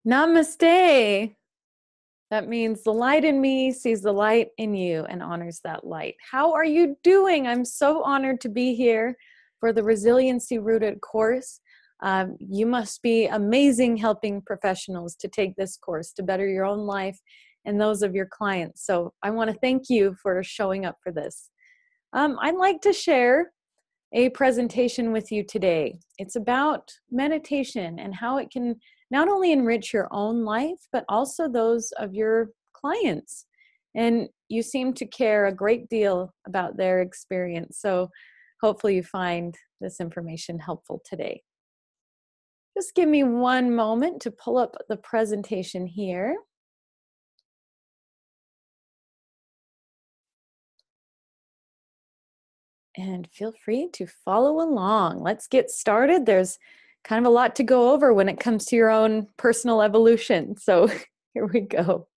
Namaste. That means the light in me sees the light in you and honors that light. How are you doing? I'm so honored to be here for the Resiliency Rooted course. You must be amazing helping professionals to take this course to better your own life and those of your clients. So I want to thank you for showing up for this. I'd like to share a presentation with you today. It's about meditation and how it can not only enrich your own life, but also those of your clients. And you seem to care a great deal about their experience. So hopefully you find this information helpful today. Just give me one moment to pull up the presentation here. And feel free to follow along. Let's get started. There's kind of a lot to go over when it comes to your own personal evolution. So here we go.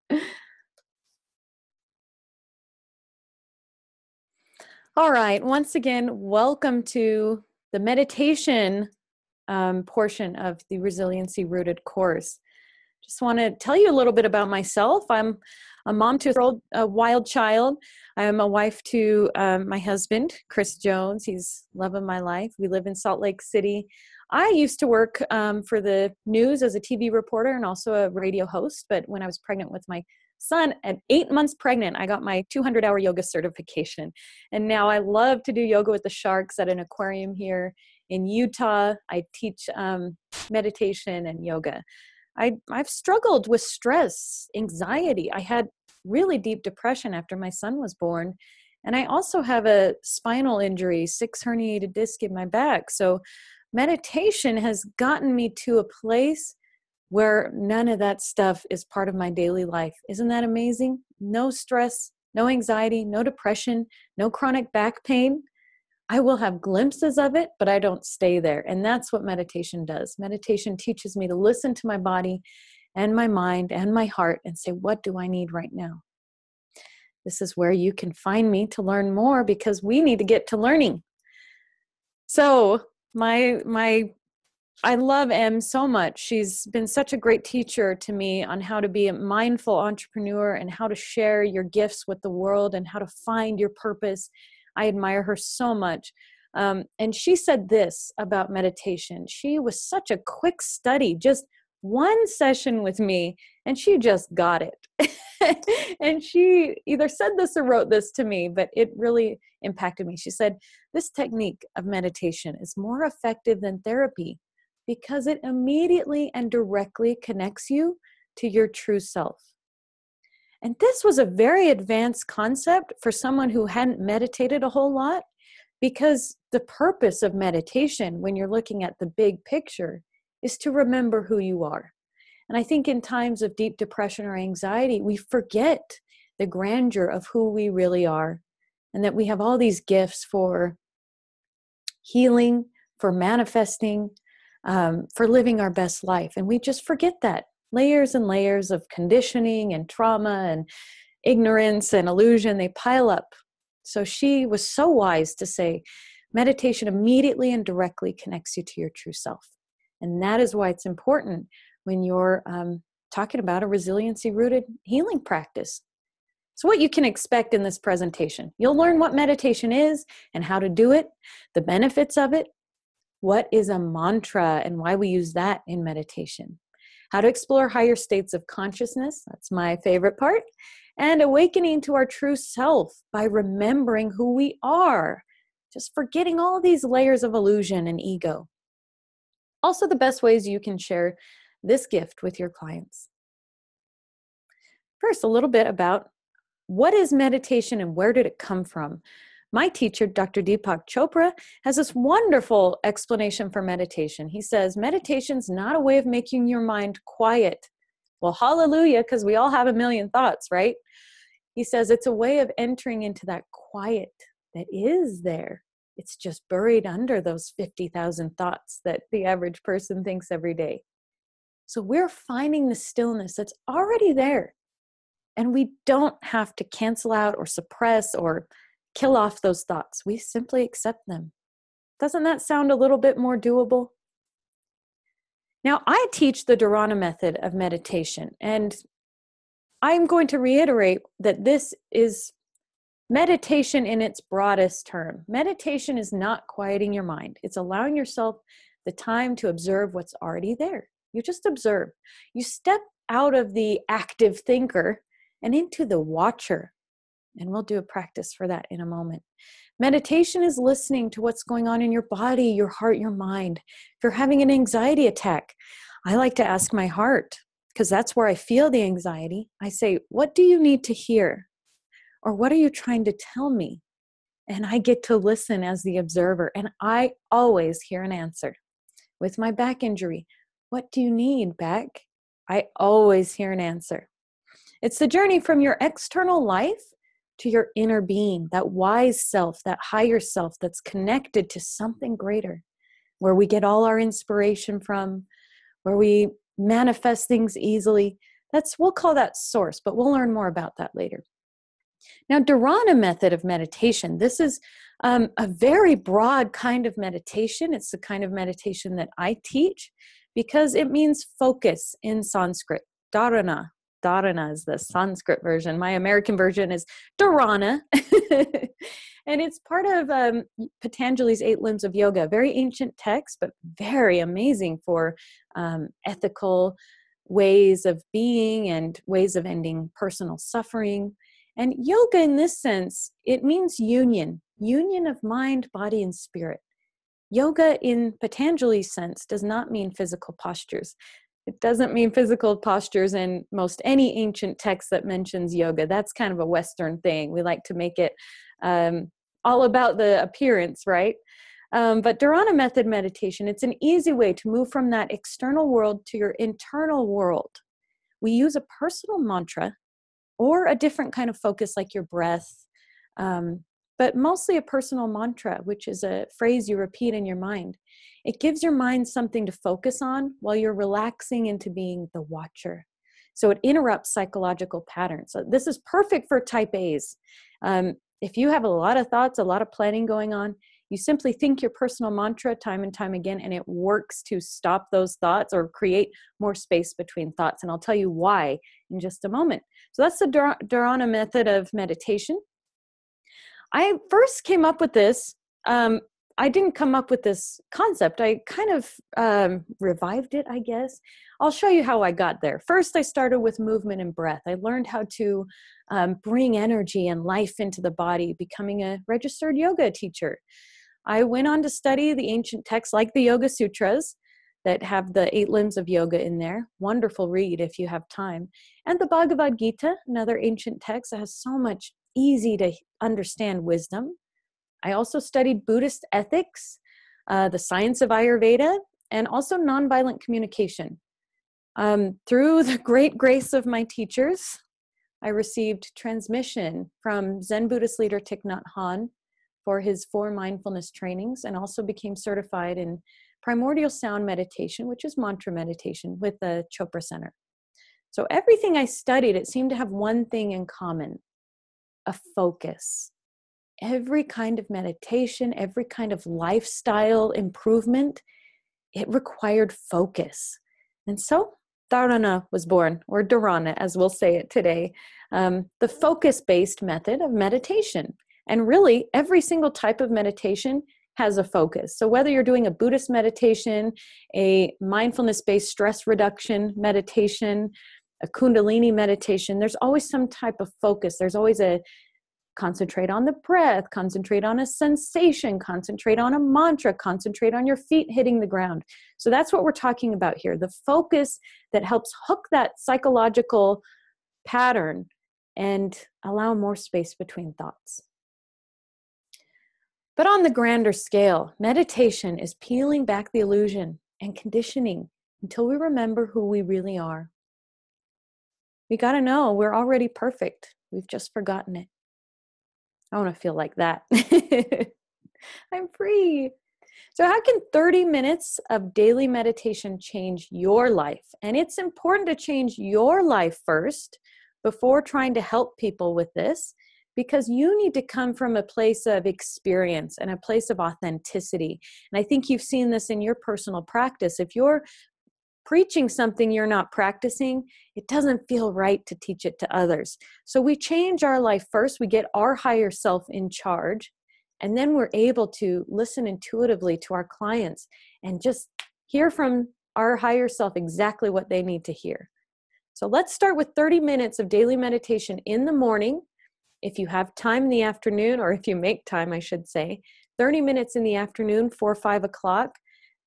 All right. Once again, welcome to the meditation portion of the Resiliency Rooted course. Just want to tell you a little bit about myself. I'm a mom to a wild child. I'm a wife to my husband, Chris Jones. He's love of my life. We live in Salt Lake City. I used to work for the news as a TV reporter and also a radio host. But when I was pregnant with my son, at 8 months pregnant, I got my 200-hour yoga certification. And now I love to do yoga with the sharks at an aquarium here in Utah. I teach meditation and yoga. I've struggled with stress, anxiety. I had really deep depression after my son was born. And I also have a spinal injury, 6 herniated discs in my back. So meditation has gotten me to a place where none of that stuff is part of my daily life. Isn't that amazing? No stress, no anxiety, no depression, no chronic back pain. I will have glimpses of it, but I don't stay there. And that's what meditation does. Meditation teaches me to listen to my body and my mind and my heart and say, what do I need right now? This is where you can find me to learn more because we need to get to learning. So I love Em so much. She's been such a great teacher to me on how to be a mindful entrepreneur and how to share your gifts with the world and how to find your purpose. I admire her so much. And she said this about meditation. She was such a quick study, just one session with me, and she just got it. And she either said this or wrote this to me, but it really impacted me. She said, this technique of meditation is more effective than therapy because it immediately and directly connects you to your true self. And this was a very advanced concept for someone who hadn't meditated a whole lot, because the purpose of meditation, when you're looking at the big picture, is to remember who you are. And I think in times of deep depression or anxiety, we forget the grandeur of who we really are, and that we have all these gifts for healing, for manifesting, for living our best life. And we just forget that. Layers and layers of conditioning and trauma and ignorance and illusion, they pile up. So she was so wise to say, meditation immediately and directly connects you to your true self. And that is why it's important when you're talking about a resiliency-rooted healing practice. So what you can expect in this presentation, you'll learn what meditation is and how to do it, the benefits of it, what is a mantra and why we use that in meditation, how to explore higher states of consciousness, that's my favorite part, and awakening to our true self by remembering who we are, just forgetting all these layers of illusion and ego. Also, the best ways you can share this gift with your clients. First, a little bit about what is meditation and where did it come from? My teacher, Dr. Deepak Chopra, has this wonderful explanation for meditation. He says, meditation's not a way of making your mind quiet. Well, hallelujah, because we all have a million thoughts, right? He says it's a way of entering into that quiet that is there. It's just buried under those 50,000 thoughts that the average person thinks every day. So we're finding the stillness that's already there. And we don't have to cancel out or suppress or kill off those thoughts. We simply accept them. Doesn't that sound a little bit more doable? Now, I teach the Dharana method of meditation, and I'm going to reiterate that this is meditation in its broadest term. Meditation is not quieting your mind. It's allowing yourself the time to observe what's already there. You just observe. You step out of the active thinker and into the watcher. And we'll do a practice for that in a moment. Meditation is listening to what's going on in your body, your heart, your mind. If you're having an anxiety attack, I like to ask my heart, because that's where I feel the anxiety. I say, what do you need to hear? Or what are you trying to tell me? And I get to listen as the observer. And I always hear an answer. With my back injury, what do you need, back? I always hear an answer. It's the journey from your external life to your inner being, that wise self, that higher self that's connected to something greater, where we get all our inspiration from, where we manifest things easily. We'll call that source, but we'll learn more about that later. Now, Dharana method of meditation, this is a very broad kind of meditation. It's the kind of meditation that I teach because it means focus in Sanskrit. Dharana. Dharana is the Sanskrit version. My American version is Dharana. And it's part of Patanjali's 8 Limbs of Yoga, very ancient text, but very amazing for ethical ways of being and ways of ending personal suffering. And yoga in this sense, it means union of mind, body, and spirit. Yoga in Patanjali's sense does not mean physical postures. It doesn't mean physical postures in most any ancient text that mentions yoga. That's kind of a Western thing. We like to make it all about the appearance, right? But Dharana method meditation, it's an easy way to move from that external world to your internal world. We use a personal mantra or a different kind of focus like your breath, but mostly a personal mantra, which is a phrase you repeat in your mind. It gives your mind something to focus on while you're relaxing into being the watcher. So it interrupts psychological patterns. So this is perfect for type A's. If you have a lot of thoughts, a lot of planning going on, you simply think your personal mantra time and time again, and it works to stop those thoughts or create more space between thoughts. And I'll tell you why in just a moment. So that's the Dharana method of meditation. I first came up with this. I didn't come up with this concept. I kind of revived it, I guess. I'll show you how I got there. First, I started with movement and breath. I learned how to bring energy and life into the body, becoming a registered yoga teacher. I went on to study the ancient texts like the Yoga Sutras that have the 8 limbs of yoga in there. Wonderful read if you have time. And the Bhagavad Gita, another ancient text that has so much easy to understand wisdom. I also studied Buddhist ethics, the science of Ayurveda, and also nonviolent communication. Through the great grace of my teachers, I received transmission from Zen Buddhist leader Thich Nhat Hanh for his 4 mindfulness trainings, and also became certified in primordial sound meditation, which is mantra meditation, with the Chopra Center. So everything I studied, it seemed to have one thing in common: a focus. Every kind of meditation, every kind of lifestyle improvement, it required focus. And so Dharana was born, or Dharana, as we'll say it today, the focus-based method of meditation. And really, every single type of meditation has a focus. So whether you're doing a Buddhist meditation, a mindfulness-based stress reduction meditation, a Kundalini meditation, there's always some type of focus. There's always a concentrate on the breath, concentrate on a sensation, concentrate on a mantra, concentrate on your feet hitting the ground. So that's what we're talking about here, the focus that helps hook that psychological pattern and allow more space between thoughts. But on the grander scale, meditation is peeling back the illusion and conditioning until we remember who we really are. We got to know we're already perfect. We've just forgotten it. I want to feel like that. I'm free. So how can 30 minutes of daily meditation change your life? And it's important to change your life first before trying to help people with this, because you need to come from a place of experience and a place of authenticity. And I think you've seen this in your personal practice. If you're preaching something you're not practicing, it doesn't feel right to teach it to others. So we change our life first, we get our higher self in charge, and then we're able to listen intuitively to our clients and just hear from our higher self exactly what they need to hear. So let's start with 30 minutes of daily meditation in the morning. If you have time in the afternoon, or if you make time, I should say, 30 minutes in the afternoon, 4 or 5 o'clock,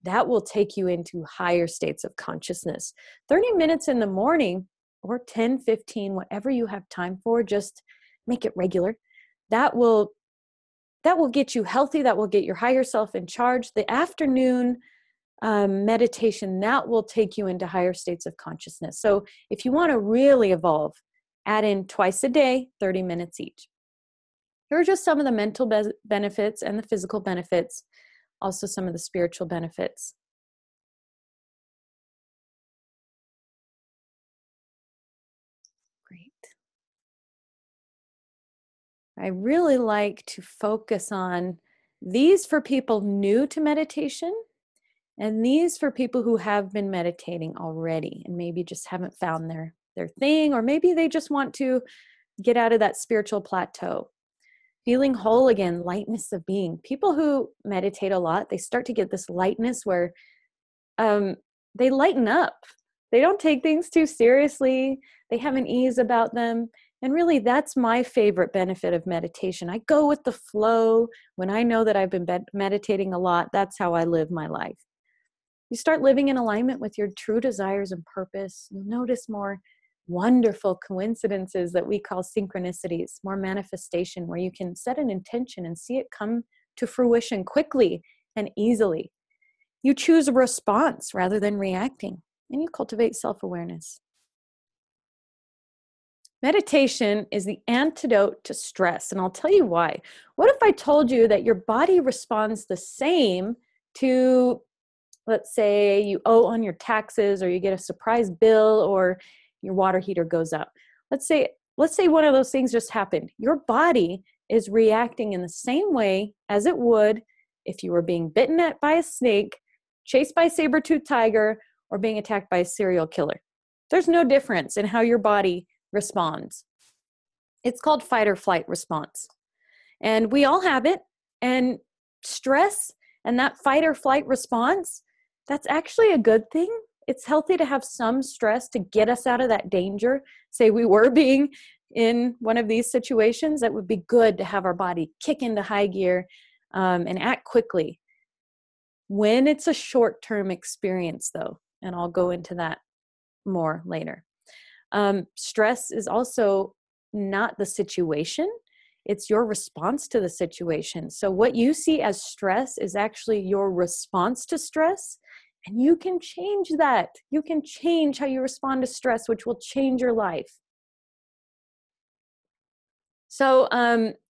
that will take you into higher states of consciousness. 30 minutes in the morning, or 10, 15, whatever you have time for, just make it regular. That will get you healthy. That will get your higher self in charge. The afternoon meditation, that will take you into higher states of consciousness. So if you want to really evolve, add in twice a day, 30 minutes each. Here are just some of the mental benefits and the physical benefits, also some of the spiritual benefits. Great. I really like to focus on these for people new to meditation, and these for people who have been meditating already and maybe just haven't found their thing, or maybe they just want to get out of that spiritual plateau. Feeling whole again, lightness of being. People who meditate a lot, they start to get this lightness where they lighten up. They don't take things too seriously. They have an ease about them. And really, that's my favorite benefit of meditation. I go with the flow. When I know that I've been meditating a lot, that's how I live my life. You start living in alignment with your true desires and purpose. You'll notice more wonderful coincidences that we call synchronicities, more manifestation, where you can set an intention and see it come to fruition quickly and easily. You choose a response rather than reacting, and you cultivate self-awareness. Meditation is the antidote to stress, and I'll tell you why. What if I told you that your body responds the same to, let's say, you owe on your taxes, or you get a surprise bill, or your water heater goes up. Let's say one of those things just happened. Your body is reacting in the same way as it would if you were being bitten at by a snake, chased by a saber-toothed tiger, or being attacked by a serial killer. There's no difference in how your body responds. It's called fight or flight response. And we all have it. And stress and that fight or flight response, that's actually a good thing. It's healthy to have some stress to get us out of that danger. Say we were being in one of these situations, that would be good to have our body kick into high gear and act quickly. When it's a short-term experience, though, and I'll go into that more later. Stress is also not the situation. It's your response to the situation. So what you see as stress is actually your response to stress. And you can change that. You can change how you respond to stress, which will change your life. So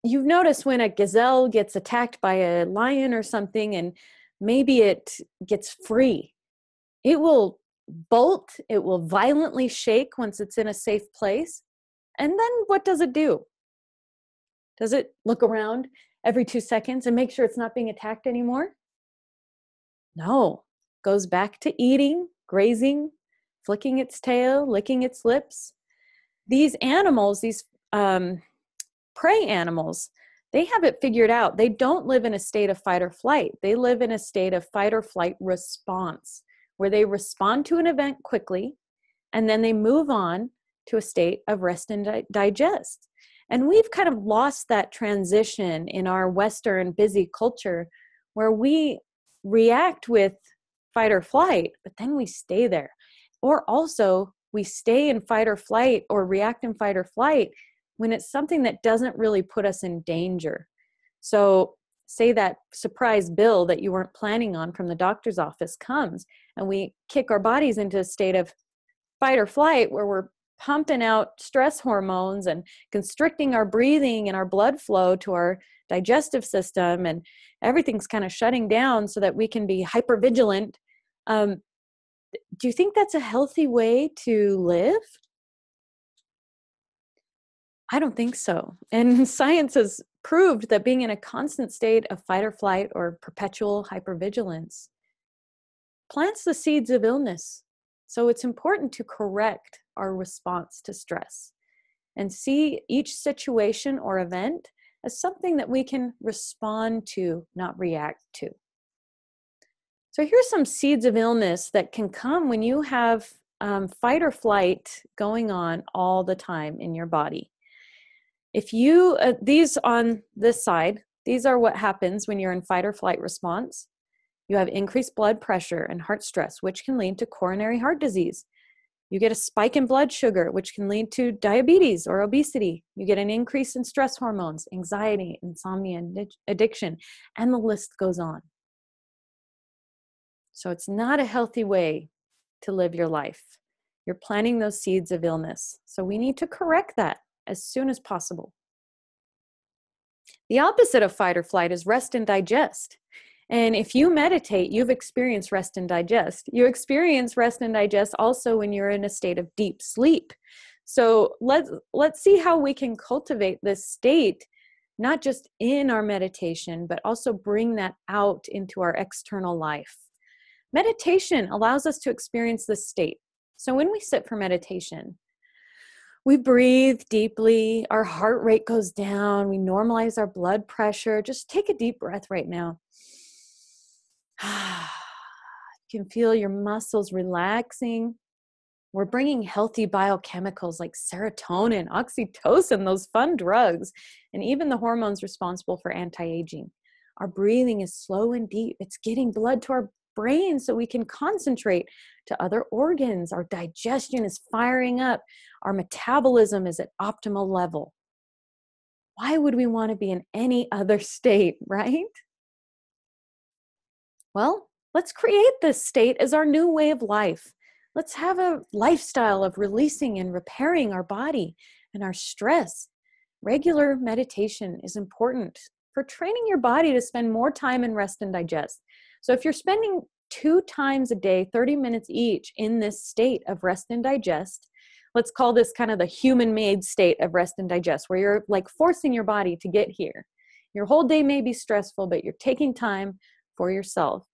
you've noticed when a gazelle gets attacked by a lion or something, and maybe it gets free, it will bolt, it will violently shake once it's in a safe place. And then what does it do? Does it look around every 2 seconds and make sure it's not being attacked anymore? No. Goes back to eating, grazing, flicking its tail, licking its lips. These animals, these prey animals, they have it figured out. They don't live in a state of fight or flight. They live in a state of fight or flight response, where they respond to an event quickly, and then they move on to a state of rest and digest. And we've kind of lost that transition in our Western busy culture, where we react with fight or flight, but then we stay there. Or also we stay in fight or flight, or react in fight or flight when it's something that doesn't really put us in danger. So say that surprise bill that you weren't planning on from the doctor's office comes, and we kick our bodies into a state of fight or flight, where we're pumping out stress hormones and constricting our breathing and our blood flow to our digestive system, and everything's kind of shutting down so that we can be hypervigilant. Do you think that's a healthy way to live? I don't think so. And science has proved that being in a constant state of fight or flight, or perpetual hypervigilance, plants the seeds of illness. So it's important to correct our response to stress and see each situation or event as something that we can respond to, not react to. So here's some seeds of illness that can come when you have fight or flight going on all the time in your body. If you, these on this side, these are what happens when you're in fight or flight response. You have increased blood pressure and heart stress, which can lead to coronary heart disease. You get a spike in blood sugar, which can lead to diabetes or obesity. You get an increase in stress hormones, anxiety, insomnia, and addiction, and the list goes on. So it's not a healthy way to live your life. You're planting those seeds of illness. So we need to correct that as soon as possible. The opposite of fight or flight is rest and digest. And if you meditate, you've experienced rest and digest. You experience rest and digest also when you're in a state of deep sleep. So let's see how we can cultivate this state, not just in our meditation, but also bring that out into our external life. Meditation allows us to experience this state. So when we sit for meditation, we breathe deeply, our heart rate goes down, we normalize our blood pressure. Just take a deep breath right now. You can feel your muscles relaxing. We're bringing healthy biochemicals like serotonin, oxytocin, those fun drugs, and even the hormones responsible for anti-aging. Our breathing is slow and deep. It's getting blood to our brain so we can concentrate to other organs. Our digestion is firing up. Our metabolism is at optimal level. Why would we want to be in any other state, right? Well, let's create this state as our new way of life. Let's have a lifestyle of releasing and repairing our body and our stress. Regular meditation is important for training your body to spend more time in rest and digest. So if you're spending 2 times a day, 30 minutes each in this state of rest and digest, let's call this kind of the human-made state of rest and digest, where you're like forcing your body to get here. Your whole day may be stressful, but you're taking time for yourself.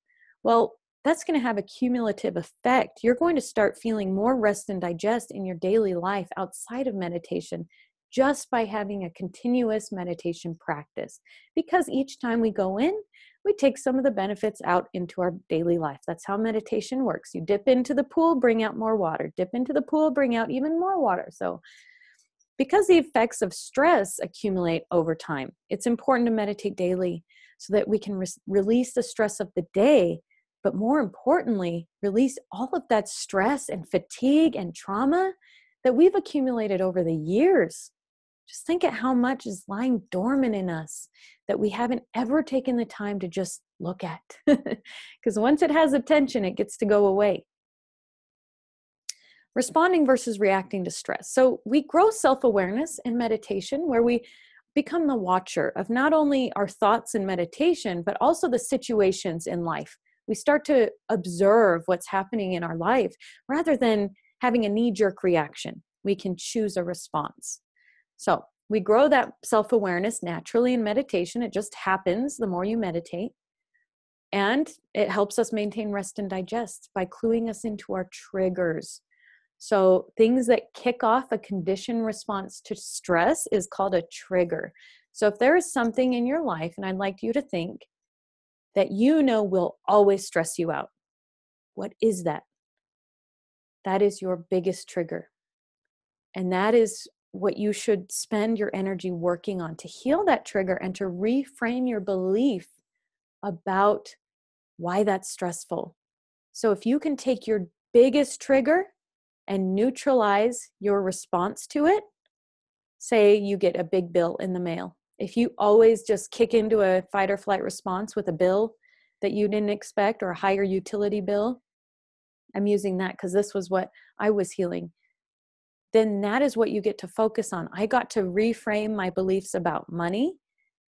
Well, that's going to have a cumulative effect. You're going to start feeling more rest and digest in your daily life outside of meditation just by having a continuous meditation practice. Because each time we go in, we take some of the benefits out into our daily life. That's how meditation works. You dip into the pool, bring out more water. Dip into the pool, bring out even more water. So because the effects of stress accumulate over time, it's important to meditate daily so that we can release the stress of the day, but more importantly, release all of that stress and fatigue and trauma that we've accumulated over the years. Just think at how much is lying dormant in us that we haven't ever taken the time to just look at. Because once it has attention, it gets to go away. Responding versus reacting to stress. So we grow self-awareness in meditation, where we become the watcher of not only our thoughts in meditation, but also the situations in life. We start to observe what's happening in our life rather than having a knee-jerk reaction. We can choose a response. So we grow that self-awareness naturally in meditation. It just happens the more you meditate. And it helps us maintain rest and digest by cluing us into our triggers. So things that kick off a conditioned response to stress is called a trigger. So if there is something in your life, and I'd like you to think, that you know will always stress you out, what is that? That is your biggest trigger. And that is what you should spend your energy working on, to heal that trigger and to reframe your belief about why that's stressful. So if you can take your biggest trigger and neutralize your response to it, say you get a big bill in the mail. If you always just kick into a fight or flight response with a bill that you didn't expect, or a higher utility bill, I'm using that because this was what I was healing, then that is what you get to focus on. I got to reframe my beliefs about money,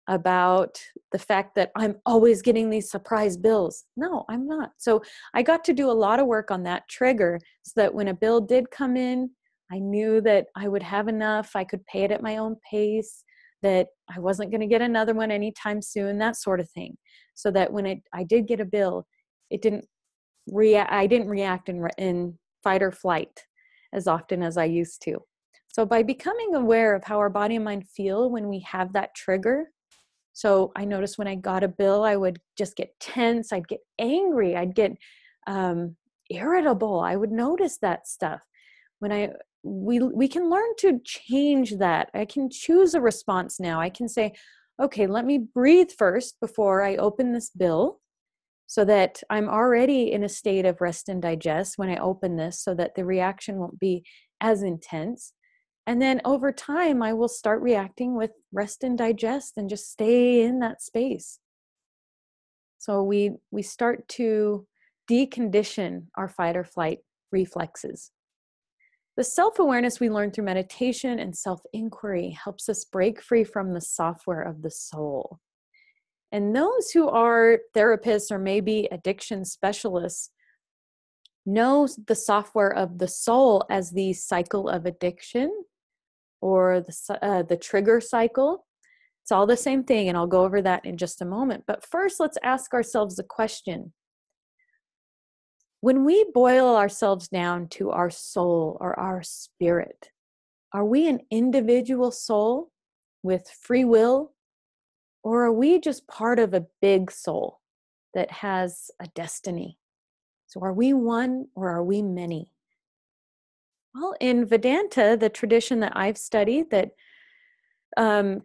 about the fact that I'm always getting these surprise bills. No, I'm not. So I got to do a lot of work on that trigger so that when a bill did come in, I knew that I would have enough. I could pay it at my own pace, that I wasn't going to get another one anytime soon, that sort of thing. So that when I did get a bill, I didn't react in fight or flight as often as I used to. So by becoming aware of how our body and mind feel when we have that trigger, so I noticed when I got a bill, I would just get tense, I'd get angry, I'd get irritable. I would notice that stuff. We can learn to change that. I can choose a response now. I can say, okay, let me breathe first before I open this bill, so that I'm already in a state of rest and digest when I open this, so that the reaction won't be as intense. And then over time, I will start reacting with rest and digest and just stay in that space. So we start to decondition our fight or flight reflexes. The self-awareness we learn through meditation and self-inquiry helps us break free from the software of the soul. And those who are therapists or maybe addiction specialists know the software of the soul as the cycle of addiction, or the trigger cycle. It's all the same thing, and I'll go over that in just a moment. But first, let's ask ourselves the question. When we boil ourselves down to our soul or our spirit, are we an individual soul with free will, or are we just part of a big soul that has a destiny? So are we one or are we many? Well, in Vedanta, the tradition that I've studied that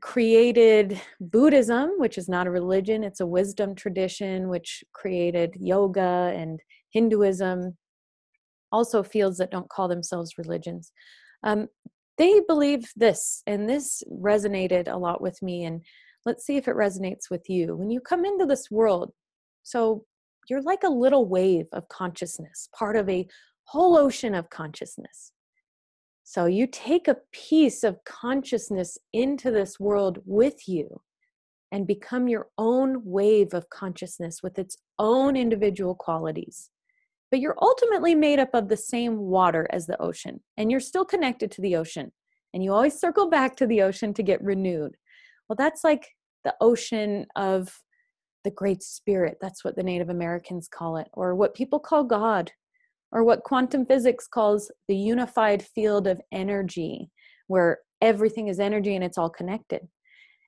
created Buddhism, which is not a religion, it's a wisdom tradition, which created yoga and Hinduism, also fields that don't call themselves religions. They believe this, and this resonated a lot with me, and let's see if it resonates with you. When you come into this world, so you're like a little wave of consciousness, part of a whole ocean of consciousness. So you take a piece of consciousness into this world with you and become your own wave of consciousness with its own individual qualities. But you're ultimately made up of the same water as the ocean, and you're still connected to the ocean. And you always circle back to the ocean to get renewed. Well, that's like the ocean of the Great Spirit. That's what the Native Americans call it, or what people call God, or what quantum physics calls the unified field of energy, where everything is energy and it's all connected.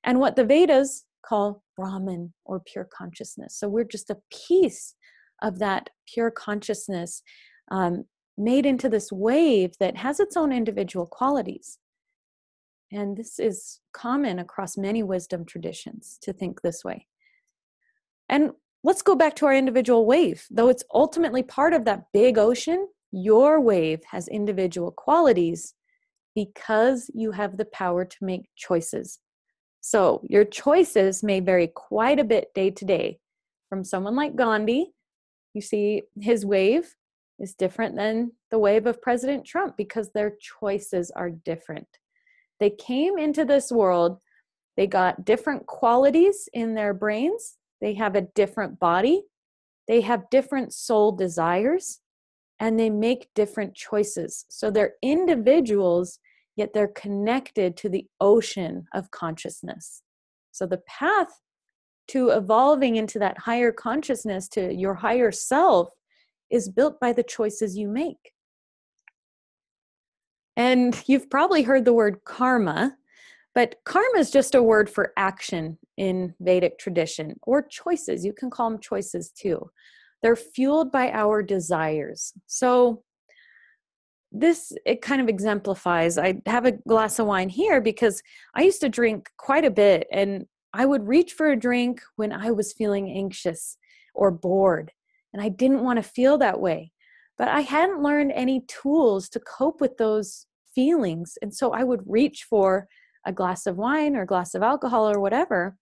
And what the Vedas call Brahman, or pure consciousness. So we're just a piece of that pure consciousness made into this wave that has its own individual qualities. And this is common across many wisdom traditions to think this way. And let's go back to our individual wave. Though it's ultimately part of that big ocean, your wave has individual qualities because you have the power to make choices. So your choices may vary quite a bit day to day. From someone like Gandhi, you see his wave is different than the wave of President Trump because their choices are different. They came into this world, they got different qualities in their brains. They have a different body, they have different soul desires, and they make different choices. So they're individuals, yet they're connected to the ocean of consciousness. So the path to evolving into that higher consciousness, to your higher self, is built by the choices you make. And you've probably heard the word karma, but karma is just a word for action in Vedic tradition, or choices. You can call them choices too. They're fueled by our desires. So it kind of exemplifies. I have a glass of wine here because I used to drink quite a bit, and I would reach for a drink when I was feeling anxious or bored, and I didn't want to feel that way. But I hadn't learned any tools to cope with those feelings, and so I would reach for a glass of wine or a glass of alcohol or whatever,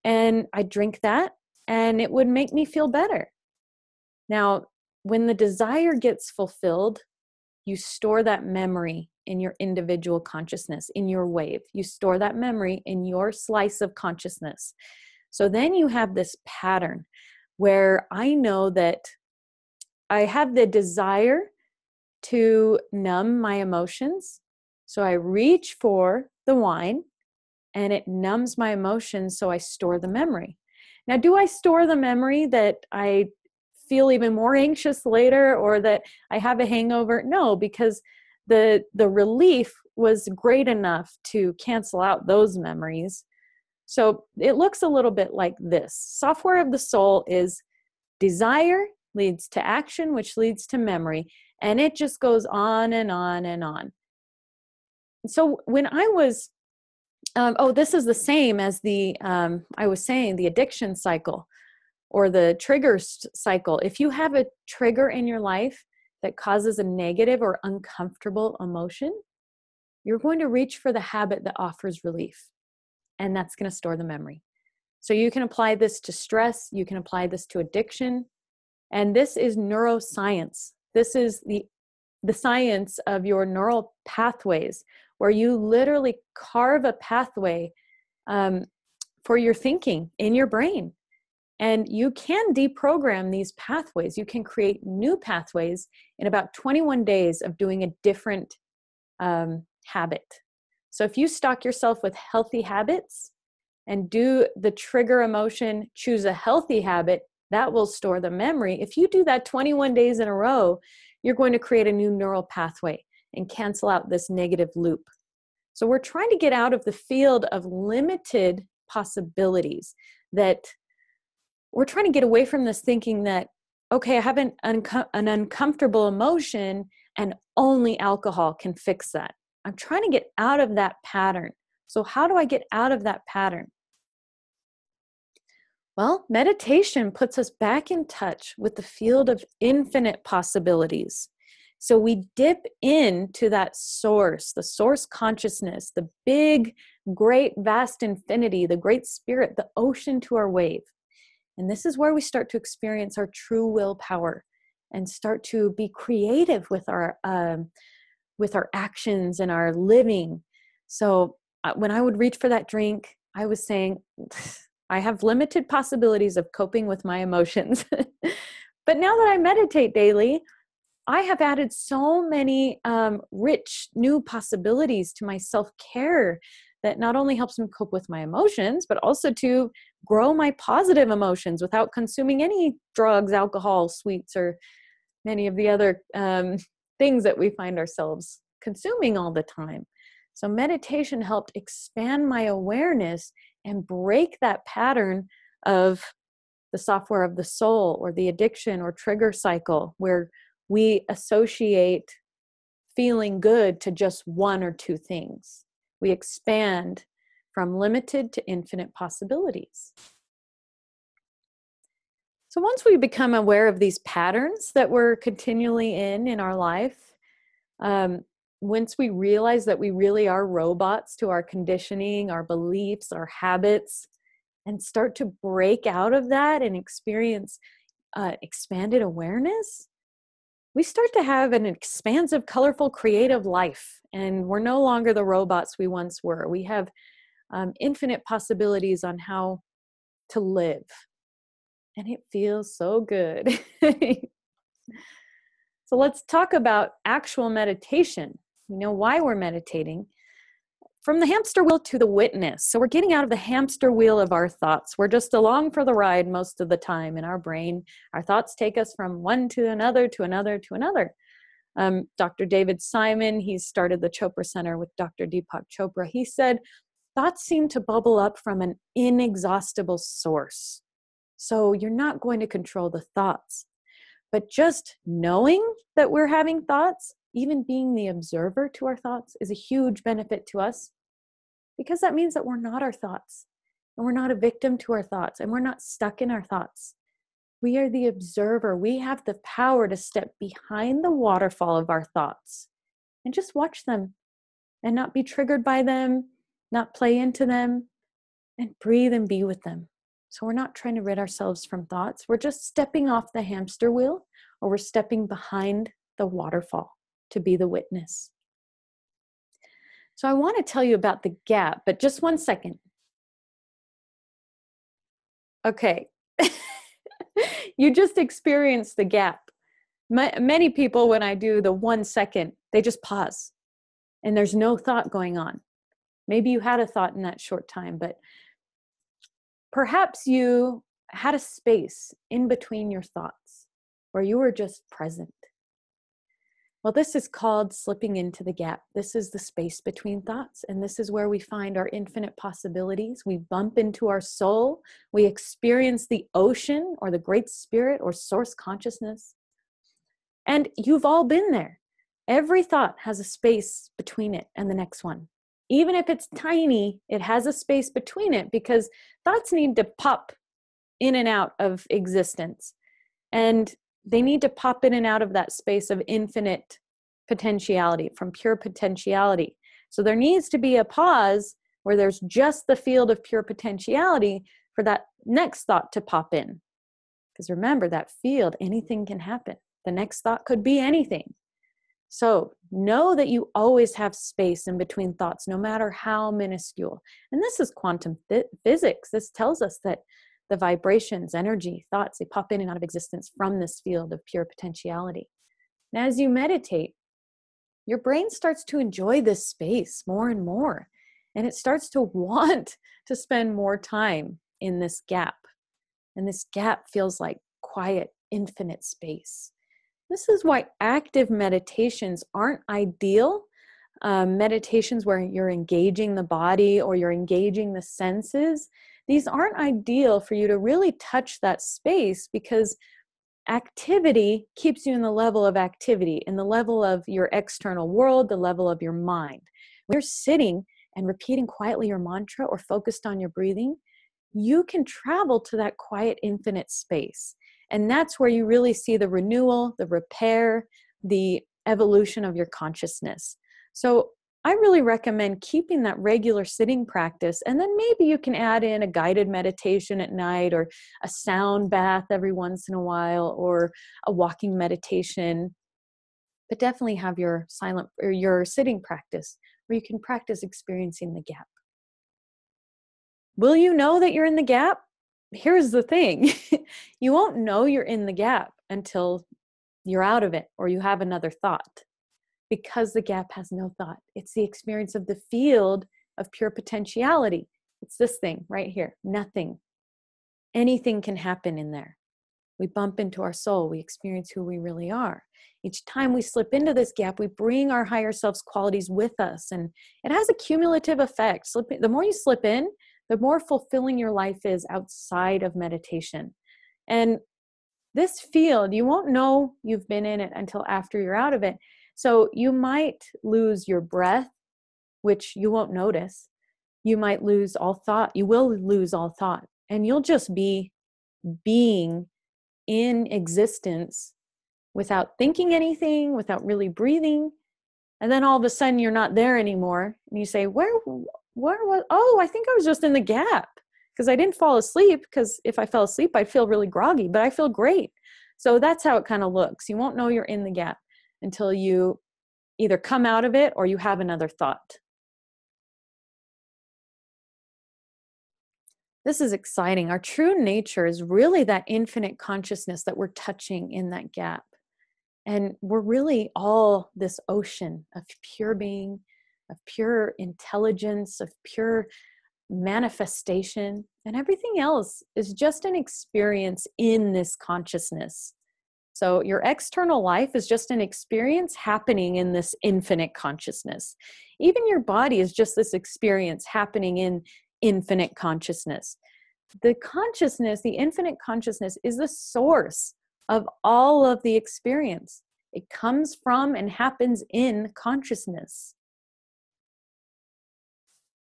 and I'd drink that, and it would make me feel better. Now, when the desire gets fulfilled, you store that memory in your individual consciousness, in your wave. You store that memory in your slice of consciousness. So then you have this pattern where I know that I have the desire to numb my emotions. So I reach for the wine and it numbs my emotions, so I store the memory. Now, do I store the memory that I feel even more anxious later, or that I have a hangover. No, because the relief was great enough to cancel out those memories. So it looks a little bit like this. Software of the soul is desire leads to action, which leads to memory. And it just goes on and on and on. So when I was, this is the same as I was saying, the addiction cycle or the trigger cycle. If you have a trigger in your life that causes a negative or uncomfortable emotion, you're going to reach for the habit that offers relief. And that's going to store the memory. So you can apply this to stress. You can apply this to addiction. And this is neuroscience. This is the science of your neural pathways, where you literally carve a pathway for your thinking in your brain. And you can deprogram these pathways. You can create new pathways in about 21 days of doing a different habit. So if you stock yourself with healthy habits and do the trigger emotion, choose a healthy habit, that will store the memory. If you do that 21 days in a row, you're going to create a new neural pathway and cancel out this negative loop. So we're trying to get out of the field of limited possibilities, that we're trying to get away from this thinking that, okay, I have an uncomfortable emotion and only alcohol can fix that. I'm trying to get out of that pattern. So how do I get out of that pattern? Well, meditation puts us back in touch with the field of infinite possibilities. So we dip into that source, the source consciousness, the big, great, vast infinity, the great spirit, the ocean to our wave. And this is where we start to experience our true willpower and start to be creative with our actions and our living. So when I would reach for that drink, I was saying, I have limited possibilities of coping with my emotions. But now that I meditate daily, I have added so many rich new possibilities to my self-care that not only helps me cope with my emotions, but also to grow my positive emotions without consuming any drugs, alcohol, sweets, or many of the other things that we find ourselves consuming all the time. So meditation helped expand my awareness and break that pattern of the software of the soul or the addiction or trigger cycle, where we associate feeling good to just one or two things. We expand from limited to infinite possibilities. So once we become aware of these patterns that we're continually in our life, once we realize that we really are robots to our conditioning, our beliefs, our habits, and start to break out of that and experience expanded awareness, we start to have an expansive, colorful, creative life. And we're no longer the robots we once were. We have infinite possibilities on how to live. And it feels so good. So let's talk about actual meditation. You know why we're meditating. From the hamster wheel to the witness. So we're getting out of the hamster wheel of our thoughts. We're just along for the ride most of the time in our brain. Our thoughts take us from one to another, to another, to another. Dr. David Simon, he started the Chopra Center with Dr. Deepak Chopra. He said, thoughts seem to bubble up from an inexhaustible source. So you're not going to control the thoughts. But just knowing that we're having thoughts, even being the observer to our thoughts, is a huge benefit to us, because that means that we're not our thoughts, and we're not a victim to our thoughts, and we're not stuck in our thoughts. We are the observer. We have the power to step behind the waterfall of our thoughts and just watch them and not be triggered by them, not play into them, and breathe and be with them. So we're not trying to rid ourselves from thoughts. We're just stepping off the hamster wheel, or we're stepping behind the waterfall to be the witness. So I want to tell you about the gap, but just 1 second. Okay. You just experienced the gap. Many people, when I do the 1 second, they just pause and there's no thought going on. Maybe you had a thought in that short time, but perhaps you had a space in between your thoughts. where you are just present. Well, this is called slipping into the gap. This is the space between thoughts, and this is where we find our infinite possibilities. We bump into our soul. We experience the ocean or the great spirit or source consciousness. And you've all been there. Every thought has a space between it and the next one. Even if it's tiny, it has a space between it because thoughts need to pop in and out of existence. And they need to pop in and out of that space of infinite potentiality, from pure potentiality. So there needs to be a pause where there's just the field of pure potentiality for that next thought to pop in. Because remember, that field, anything can happen. The next thought could be anything. So know that you always have space in between thoughts, no matter how minuscule. And this is quantum physics. This tells us that the vibrations, energy, thoughts, they pop in and out of existence from this field of pure potentiality. And as you meditate, your brain starts to enjoy this space more and more. And it starts to want to spend more time in this gap. And this gap feels like quiet, infinite space. This is why active meditations aren't ideal. Meditations where you're engaging the body or you're engaging the senses, these aren't ideal for you to really touch that space because activity keeps you in the level of activity, in the level of your external world, the level of your mind. When you're sitting and repeating quietly your mantra or focused on your breathing, you can travel to that quiet, infinite space. And that's where you really see the renewal, the repair, the evolution of your consciousness. So I really recommend keeping that regular sitting practice, and then maybe you can add in a guided meditation at night or a sound bath every once in a while or a walking meditation. But definitely have your silent or your sitting practice where you can practice experiencing the gap. Will you know that you're in the gap? Here's the thing. You won't know you're in the gap until you're out of it or you have another thought. Because the gap has no thought. It's the experience of the field of pure potentiality. It's this thing right here, nothing. Anything can happen in there. We bump into our soul. We experience who we really are. Each time we slip into this gap, we bring our higher self's qualities with us. And it has a cumulative effect. The more you slip in, the more fulfilling your life is outside of meditation. And this field, you won't know you've been in it until after you're out of it. So you might lose your breath, which you won't notice. You might lose all thought. You will lose all thought. And you'll just be being in existence without thinking anything, without really breathing. And then all of a sudden you're not there anymore. And you say, where was, oh, I think I was just in the gap because I didn't fall asleep, because if I fell asleep, I'd feel really groggy, but I feel great. So that's how it kind of looks. You won't know you're in the gap until you either come out of it or you have another thought. This is exciting. Our true nature is really that infinite consciousness that we're touching in that gap. And we're really all this ocean of pure being, of pure intelligence, of pure manifestation, and everything else is just an experience in this consciousness. So your external life is just an experience happening in this infinite consciousness. Even your body is just this experience happening in infinite consciousness. The consciousness, the infinite consciousness, is the source of all of the experience. It comes from and happens in consciousness.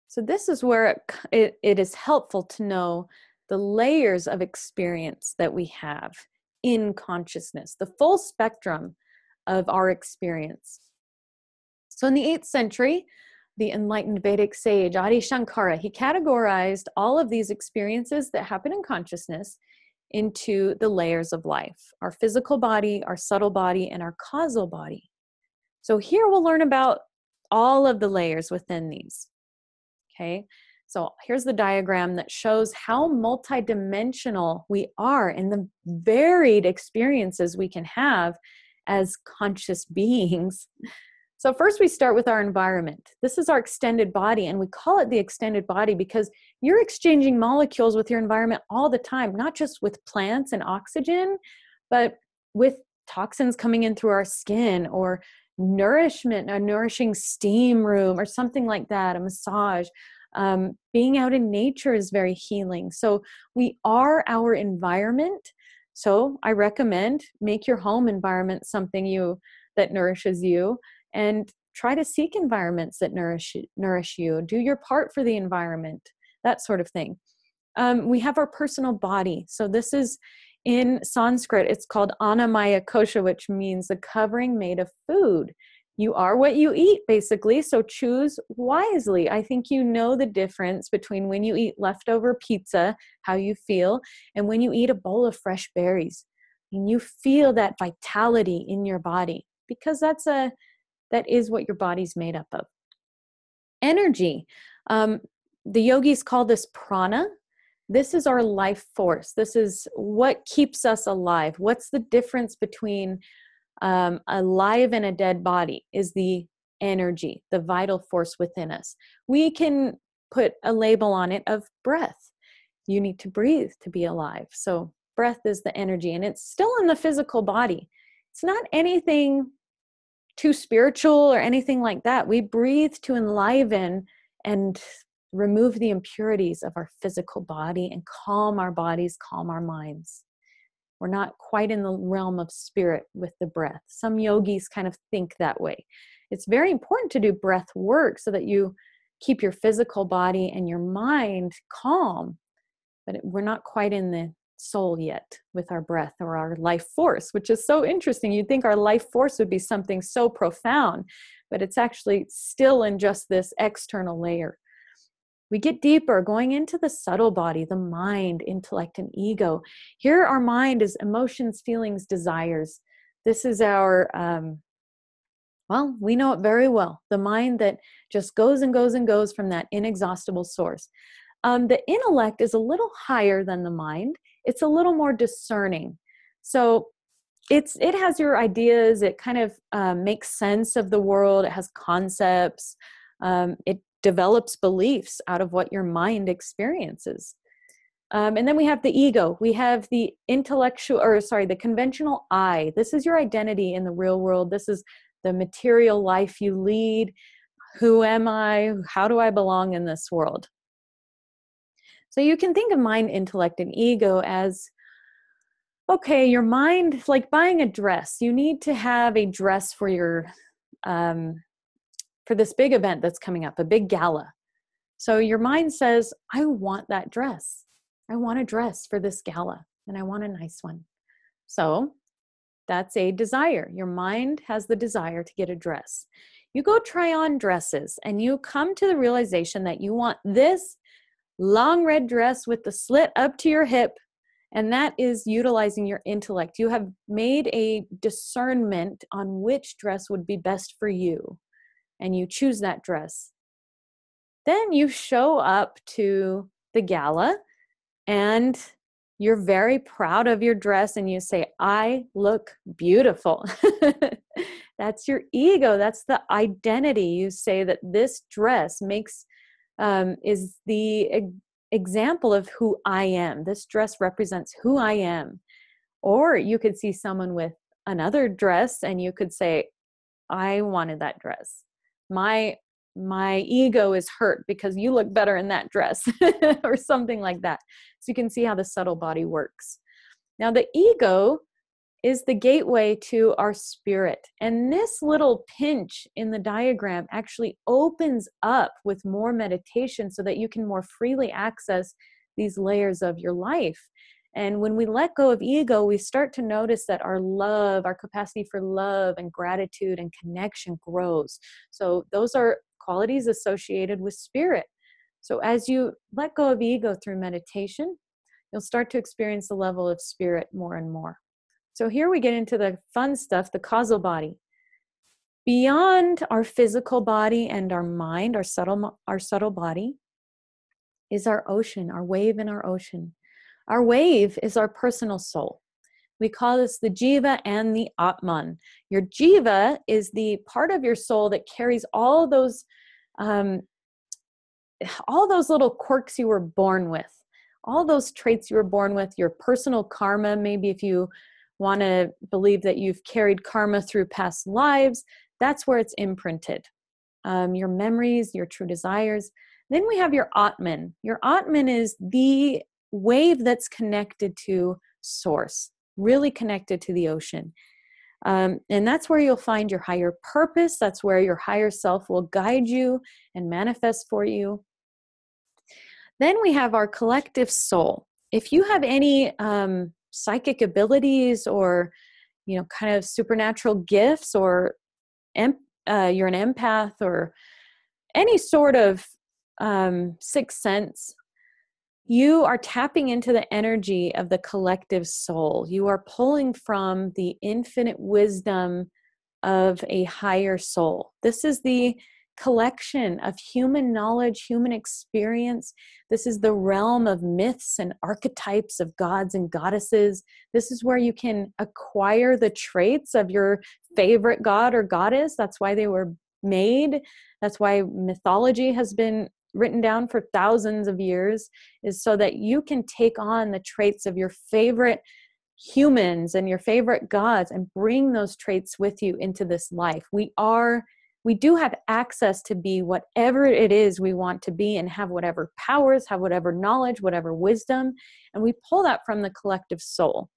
So this is where it is helpful to know the layers of experience that we have in consciousness, the full spectrum of our experience. So in the 8th century, the enlightened Vedic sage Adi Shankara, he categorized all of these experiences that happen in consciousness into the layers of life: our physical body, our subtle body, and our causal body. So here we'll learn about all of the layers within these. Okay, so here's the diagram that shows how multidimensional we are and the varied experiences we can have as conscious beings. So first we start with our environment. This is our extended body, and we call it the extended body because you're exchanging molecules with your environment all the time, not just with plants and oxygen, but with toxins coming in through our skin, or nourishment, a nourishing steam room or something like that, a massage. Being out in nature is very healing. So we are our environment. So I recommend make your home environment something that nourishes you, and try to seek environments that nourish you. Do your part for the environment, that sort of thing. We have our personal body. So this is, in Sanskrit, it's called Annamaya Kosha, which means the covering made of food. You are what you eat, basically, so choose wisely. I think you know the difference between when you eat leftover pizza, how you feel, and when you eat a bowl of fresh berries. And you feel that vitality in your body, because that is what your body's made up of. Energy. The yogis call this prana. This is our life force. This is what keeps us alive. What's the difference between alive and a dead body? Is the energy, the vital force within us. We can put a label on it of breath. You need to breathe to be alive. So breath is the energy, and it's still in the physical body. It's not anything too spiritual or anything like that. We breathe to enliven and remove the impurities of our physical body and calm our bodies, calm our minds. We're not quite in the realm of spirit with the breath. Some yogis kind of think that way. It's very important to do breath work so that you keep your physical body and your mind calm, but we're not quite in the soul yet with our breath or our life force, which is so interesting. You'd think our life force would be something so profound, but it's actually still in just this external layer. We get deeper, going into the subtle body, the mind, intellect, and ego. Here, our mind is emotions, feelings, desires. This is our, we know it very well. The mind that just goes and goes and goes from that inexhaustible source. The intellect is a little higher than the mind. It's a little more discerning. So it has your ideas. It kind of makes sense of the world. It has concepts. It develops beliefs out of what your mind experiences. And then we have the ego. We have the the conventional I. This is your identity in the real world. This is the material life you lead. Who am I? How do I belong in this world? So you can think of mind, intellect, and ego as, okay, your mind, like buying a dress. You need to have a dress for your for this big event that's coming up, a big gala. So your mind says, I want that dress. I want a dress for this gala, and I want a nice one. So that's a desire. Your mind has the desire to get a dress. You go try on dresses, and you come to the realization that you want this long red dress with the slit up to your hip, and that is utilizing your intellect. You have made a discernment on which dress would be best for you, and you choose that dress. Then you show up to the gala, and you're very proud of your dress, and you say, I look beautiful. That's your ego. That's the identity. You say that this dress is the example of who I am. This dress represents who I am. Or you could see someone with another dress, and you could say, I wanted that dress. My ego is hurt because you look better in that dress, or something like that. So you can see how the subtle body works. Now, the ego is the gateway to our spirit. And this little pinch in the diagram actually opens up with more meditation so that you can more freely access these layers of your life. And when we let go of ego, we start to notice that our love, our capacity for love and gratitude and connection grows. So those are qualities associated with spirit. So as you let go of ego through meditation, you'll start to experience the level of spirit more and more. So here we get into the fun stuff, the causal body. Beyond our physical body and our mind, our subtle body, is our ocean, our wave in our ocean. Our wave is our personal soul. We call this the jiva and the atman. Your jiva is the part of your soul that carries all those little quirks you were born with, all those traits you were born with, your personal karma. Maybe if you want to believe that you've carried karma through past lives. That's where it's imprinted. Your memories, your true desires. Then we have your Atman. Your Atman is the wave that's connected to source, really connected to the ocean. And that's where you'll find your higher purpose. That's where your higher self will guide you and manifest for you. Then we have our collective soul. If you have any psychic abilities or, kind of supernatural gifts, or you're an empath, or any sort of sixth sense, you are tapping into the energy of the collective soul. You are pulling from the infinite wisdom of a higher soul. This is the collection of human knowledge, human experience. This is the realm of myths and archetypes of gods and goddesses. This is where you can acquire the traits of your favorite god or goddess. That's why they were made. That's why mythology has been written down for thousands of years, is so that you can take on the traits of your favorite humans and your favorite gods and bring those traits with you into this life. We do have access to be whatever it is we want to be, and have whatever powers, have whatever knowledge, whatever wisdom, and we pull that from the collective soul.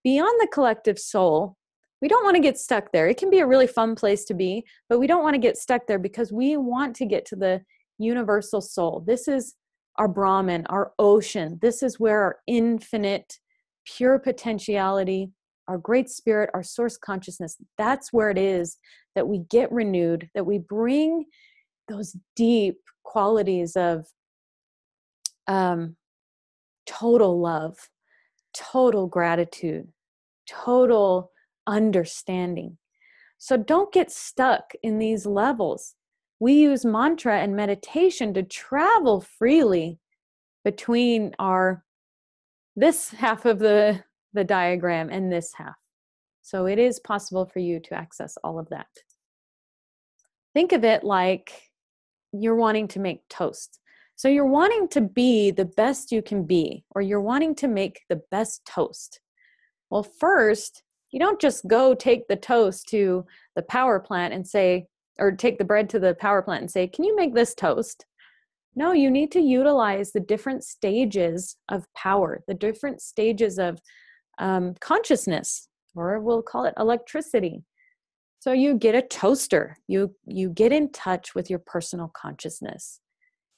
Beyond the collective soul, we don't want to get stuck there. It can be a really fun place to be, but we don't want to get stuck there, because we want to get to the universal soul. This is our Brahman, our ocean. This is where our infinite, pure potentiality, our great spirit, our source consciousness, that's where it is that we get renewed, that we bring those deep qualities of total love, total gratitude, total understanding. So don't get stuck in these levels. We use mantra and meditation to travel freely between this half of the diagram and this half. So it is possible for you to access all of that. Think of it like you're wanting to make toast. So you're wanting to be the best you can be, or you're wanting to make the best toast. Well, first, you don't just go take the toast to the power plant and say, or take the bread to the power plant and say, can you make this toast? No, you need to utilize the different stages of power, the different stages of consciousness, or we'll call it electricity. So you get a toaster, you get in touch with your personal consciousness,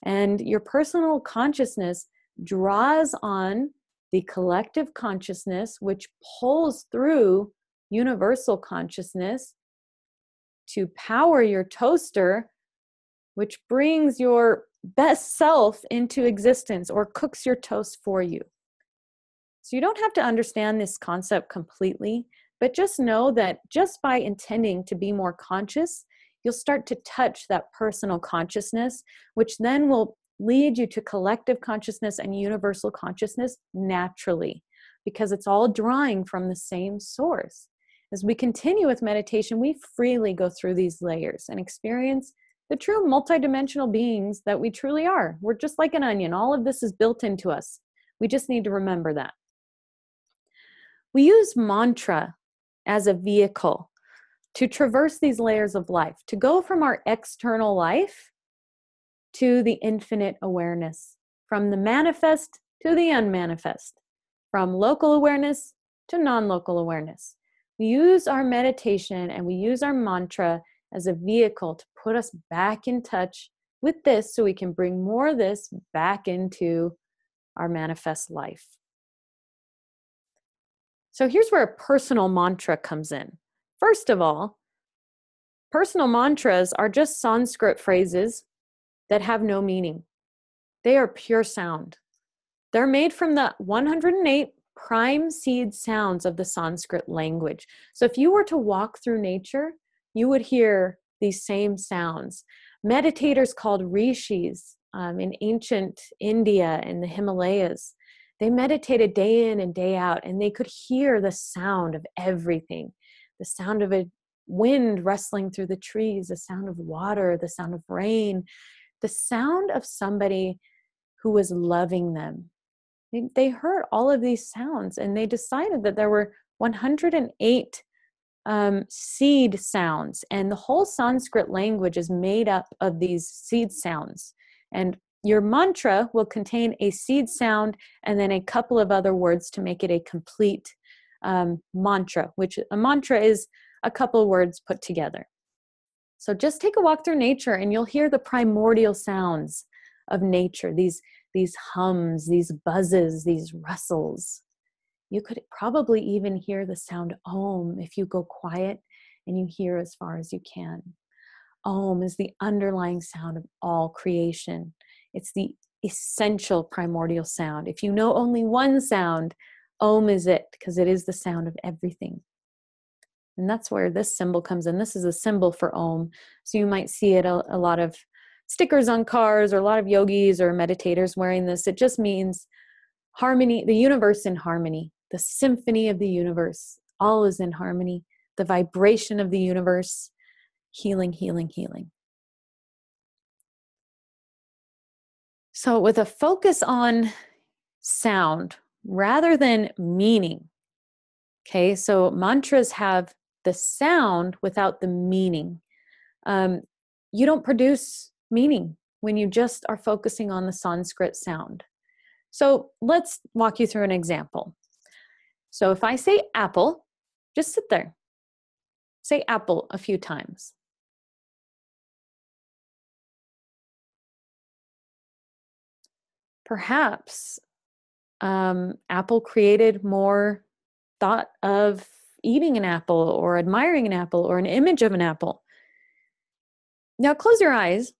and your personal consciousness draws on the collective consciousness, which pulls through universal consciousness to power your toaster, which brings your best self into existence, or cooks your toast for you. So you don't have to understand this concept completely, but just know that just by intending to be more conscious, you'll start to touch that personal consciousness, which then will lead you to collective consciousness and universal consciousness naturally, because it's all drawing from the same source. As we continue with meditation, we freely go through these layers and experience the true multidimensional beings that we truly are. We're just like an onion. All of this is built into us. We just need to remember that. We use mantra as a vehicle to traverse these layers of life, to go from our external life to the infinite awareness, from the manifest to the unmanifest, from local awareness to non-local awareness. We use our meditation and we use our mantra as a vehicle to put us back in touch with this, so we can bring more of this back into our manifest life. So here's where a personal mantra comes in. First of all, personal mantras are just Sanskrit phrases that have no meaning. They are pure sound. They're made from the 108 prime seed sounds of the Sanskrit language. So if you were to walk through nature, you would hear these same sounds. Meditators called rishis in ancient India and the Himalayas, they meditated day in and day out, and they could hear the sound of everything. The sound of a wind rustling through the trees, the sound of water, the sound of rain, the sound of somebody who was loving them. They heard all of these sounds, and they decided that there were 108 seed sounds. And the whole Sanskrit language is made up of these seed sounds. And your mantra will contain a seed sound and then a couple of other words to make it a complete mantra, which a mantra is a couple of words put together. So just take a walk through nature and you'll hear the primordial sounds of nature, these hums, these buzzes, these rustles. You could probably even hear the sound Om if you go quiet and you hear as far as you can. Om is the underlying sound of all creation. It's the essential primordial sound. If you know only one sound, Om is it, because it is the sound of everything. And that's where this symbol comes in. This is a symbol for Om. So you might see it a lot of stickers on cars, or a lot of yogis or meditators wearing this. It just means harmony, the universe in harmony, the symphony of the universe. All is in harmony. The vibration of the universe. Healing, healing, healing. So with a focus on sound rather than meaning. Okay, so mantras have the sound without the meaning. You don't produce meaning when you just are focusing on the Sanskrit sound. So let's walk you through an example. So if I say apple, just sit there. Say apple a few times. Perhaps apple created more thought of eating an apple or admiring an apple or an image of an apple. Now close your eyes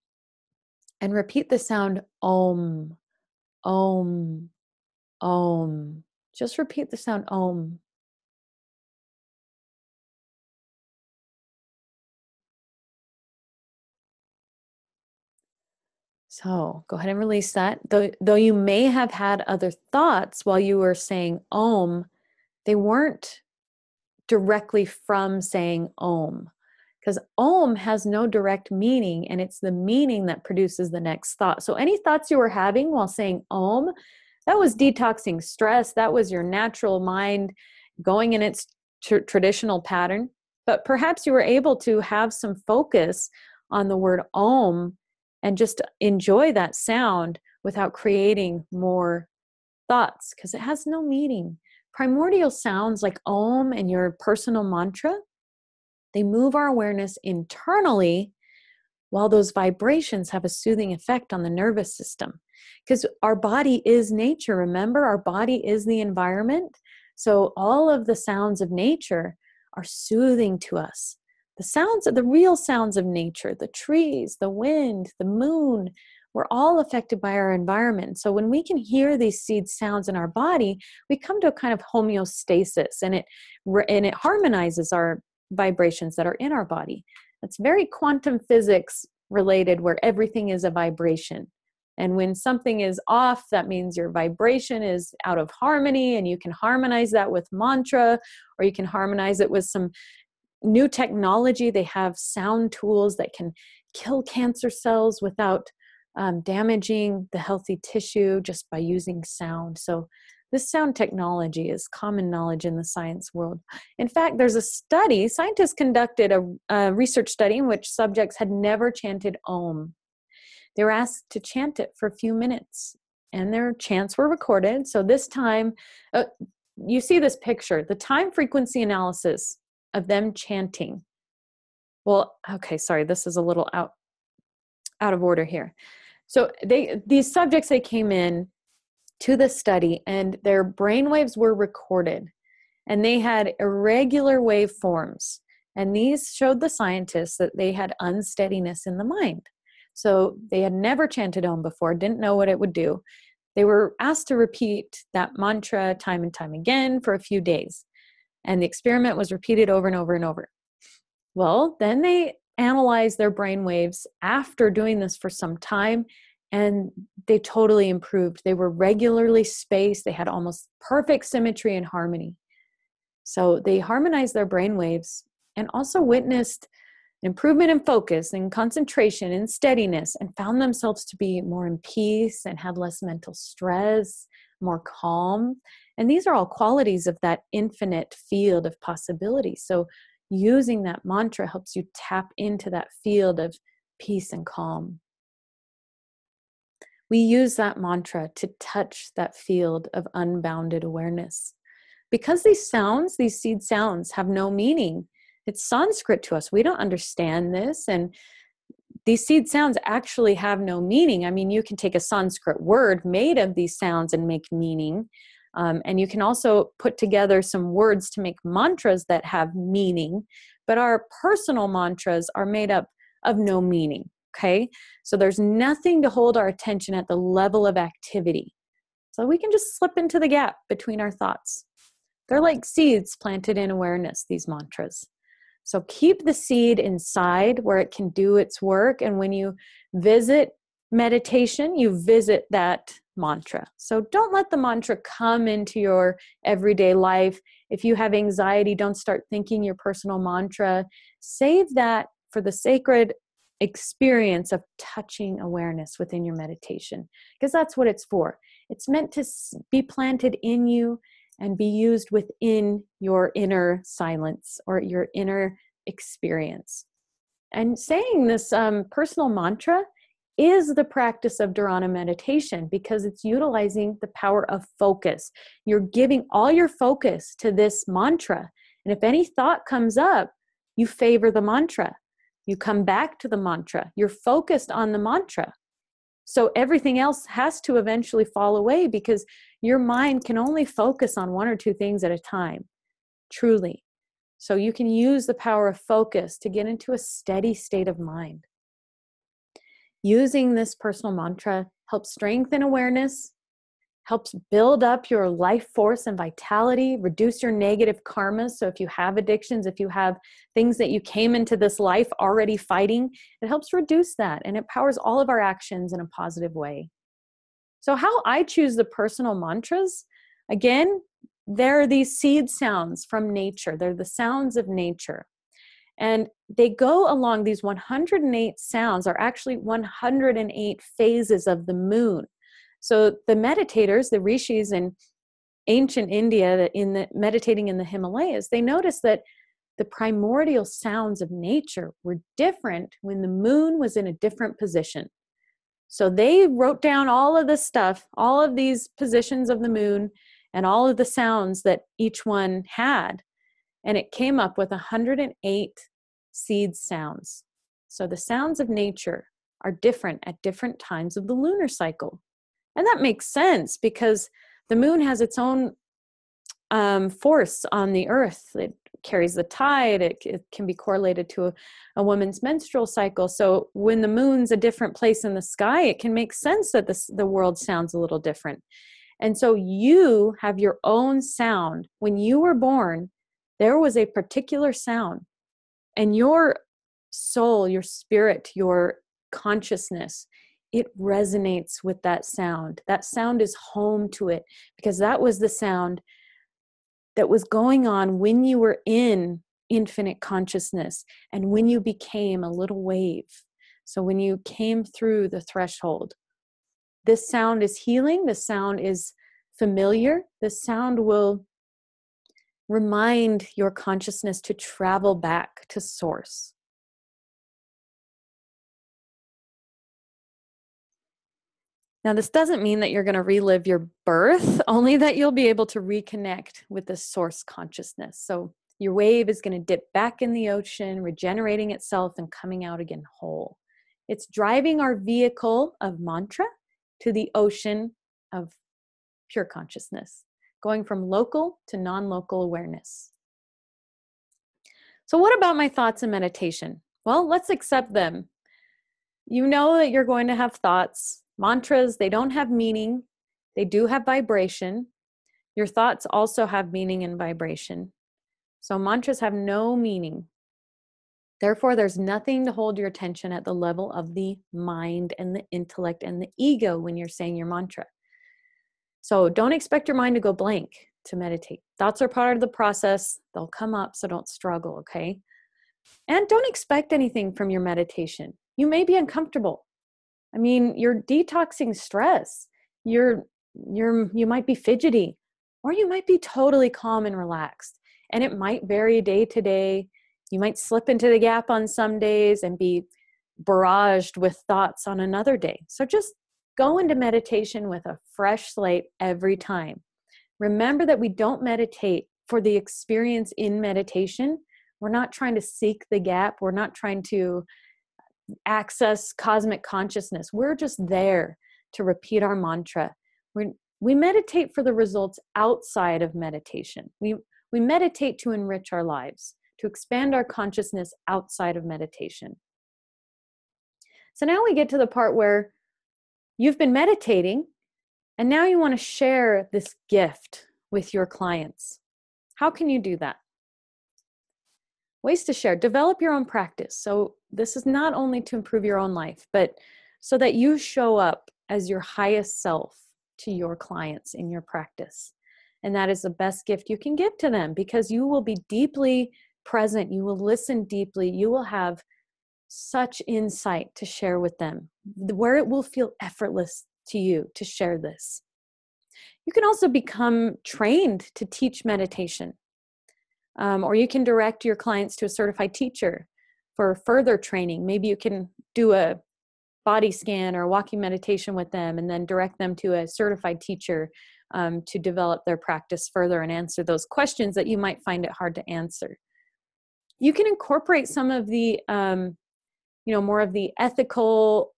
and repeat the sound Om, Om, Om. Just repeat the sound Om. So go ahead and release that. Though you may have had other thoughts while you were saying Om, they weren't directly from saying Om. Because Om has no direct meaning, and it's the meaning that produces the next thought. So any thoughts you were having while saying Om, that was detoxing stress. That was your natural mind going in its traditional pattern. But perhaps you were able to have some focus on the word Om and just enjoy that sound without creating more thoughts, because it has no meaning. Primordial sounds like Om and your personal mantra, they move our awareness internally, while those vibrations have a soothing effect on the nervous system. Because our body is nature, remember? Our body is the environment. So all of the sounds of nature are soothing to us. The real sounds of nature, the trees, the wind, the moon, we're all affected by our environment. So when we can hear these seed sounds in our body, we come to a kind of homeostasis, and it harmonizes our vibrations that are in our body. It's very quantum physics related, where everything is a vibration. And when something is off, that means your vibration is out of harmony, and you can harmonize that with mantra, or you can harmonize it with some new technology. They have sound tools that can kill cancer cells without damaging the healthy tissue just by using sound. So this sound technology is common knowledge in the science world. In fact, there's a study, scientists conducted a research study in which subjects had never chanted Om. They were asked to chant it for a few minutes, and their chants were recorded. So this time, you see this picture, the time frequency analysis of them chanting. Well, okay, sorry, this is a little out of order here. So these subjects, they came in to the study, and their brainwaves were recorded, and they had irregular waveforms. And these showed the scientists that they had unsteadiness in the mind. So they had never chanted Om before, didn't know what it would do. They were asked to repeat that mantra time and time again for a few days. And the experiment was repeated over and over and over. Well, then they analyzed their brain waves after doing this for some time, and they totally improved. They were regularly spaced. They had almost perfect symmetry and harmony. So they harmonized their brain waves and also witnessed improvement in focus and concentration and steadiness, and found themselves to be more in peace and had less mental stress, more calm. And these are all qualities of that infinite field of possibility. So using that mantra helps you tap into that field of peace and calm. We use that mantra to touch that field of unbounded awareness. Because these sounds, these seed sounds, have no meaning. It's Sanskrit to us. We don't understand this. And these seed sounds actually have no meaning. I mean, you can take a Sanskrit word made of these sounds and make meaning. And you can also put together some words to make mantras that have meaning. But our personal mantras are made up of no meaning. Okay? So there's nothing to hold our attention at the level of activity. So we can just slip into the gap between our thoughts. They're like seeds planted in awareness, these mantras. So keep the seed inside where it can do its work. And when you visit meditation, you visit that mantra. So don't let the mantra come into your everyday life. If you have anxiety, don't start thinking your personal mantra. Save that for the sacred experience of touching awareness within your meditation, because that's what it's for. It's meant to be planted in you and be used within your inner silence or your inner experience. And saying this personal mantra is the practice of Dharana meditation, because it's utilizing the power of focus. You're giving all your focus to this mantra. And if any thought comes up, you favor the mantra. You come back to the mantra. You're focused on the mantra. So everything else has to eventually fall away, because your mind can only focus on one or two things at a time, truly. So you can use the power of focus to get into a steady state of mind. Using this personal mantra helps strengthen awareness, helps build up your life force and vitality, reduce your negative karma. So if you have addictions, if you have things that you came into this life already fighting, it helps reduce that, and it powers all of our actions in a positive way. So how I choose the personal mantras, again, they're these seed sounds from nature. They're the sounds of nature. And they go along, these 108 sounds are actually 108 phases of the moon. So the meditators, the rishis in ancient India, meditating in the Himalayas, they noticed that the primordial sounds of nature were different when the moon was in a different position. So they wrote down all of this stuff, all of these positions of the moon, and all of the sounds that each one had. And it came up with 108 seed sounds. So the sounds of nature are different at different times of the lunar cycle. And that makes sense, because the moon has its own force on the earth. It carries the tide. It can be correlated to a woman's menstrual cycle. So when the moon's a different place in the sky, it can make sense that the world sounds a little different. And so you have your own sound. When you were born, there was a particular sound. And your soul, your spirit, your consciousness, it resonates with that sound. That sound is home to it, because that was the sound that was going on when you were in infinite consciousness and when you became a little wave. So when you came through the threshold, this sound is healing. This sound is familiar. This sound will remind your consciousness to travel back to source. Now, this doesn't mean that you're going to relive your birth, only that you'll be able to reconnect with the source consciousness. So your wave is going to dip back in the ocean, regenerating itself and coming out again whole. It's driving our vehicle of mantra to the ocean of pure consciousness, going from local to non-local awareness. So what about my thoughts in meditation? Well, let's accept them. You know that you're going to have thoughts. Mantras, they don't have meaning. They do have vibration. Your thoughts also have meaning and vibration. So mantras have no meaning. Therefore, there's nothing to hold your attention at the level of the mind and the intellect and the ego when you're saying your mantra. So don't expect your mind to go blank to meditate. Thoughts are part of the process. They'll come up, so don't struggle, okay? And don't expect anything from your meditation. You may be uncomfortable. I mean, you're detoxing stress. You might be fidgety. or you might be totally calm and relaxed. And it might vary day to day. You might slip into the gap on some days and be barraged with thoughts on another day. So just go into meditation with a fresh slate every time. Remember that we don't meditate for the experience in meditation. We're not trying to seek the gap. We're not trying to access cosmic consciousness. We're just there to repeat our mantra. We meditate for the results outside of meditation. We meditate to enrich our lives, to expand our consciousness outside of meditation. So now we get to the part where you've been meditating and now you want to share this gift with your clients. How can you do that? Ways to share. Develop your own practice. So this is not only to improve your own life, but so that you show up as your highest self to your clients in your practice. And that is the best gift you can give to them, because you will be deeply present. You will listen deeply. You will have such insight to share with them, where it will feel effortless to you to share this. You can also become trained to teach meditation, or you can direct your clients to a certified teacher for further training. Maybe you can do a body scan or walking meditation with them and then direct them to a certified teacher to develop their practice further and answer those questions that you might find it hard to answer. You can incorporate some of the more of the ethical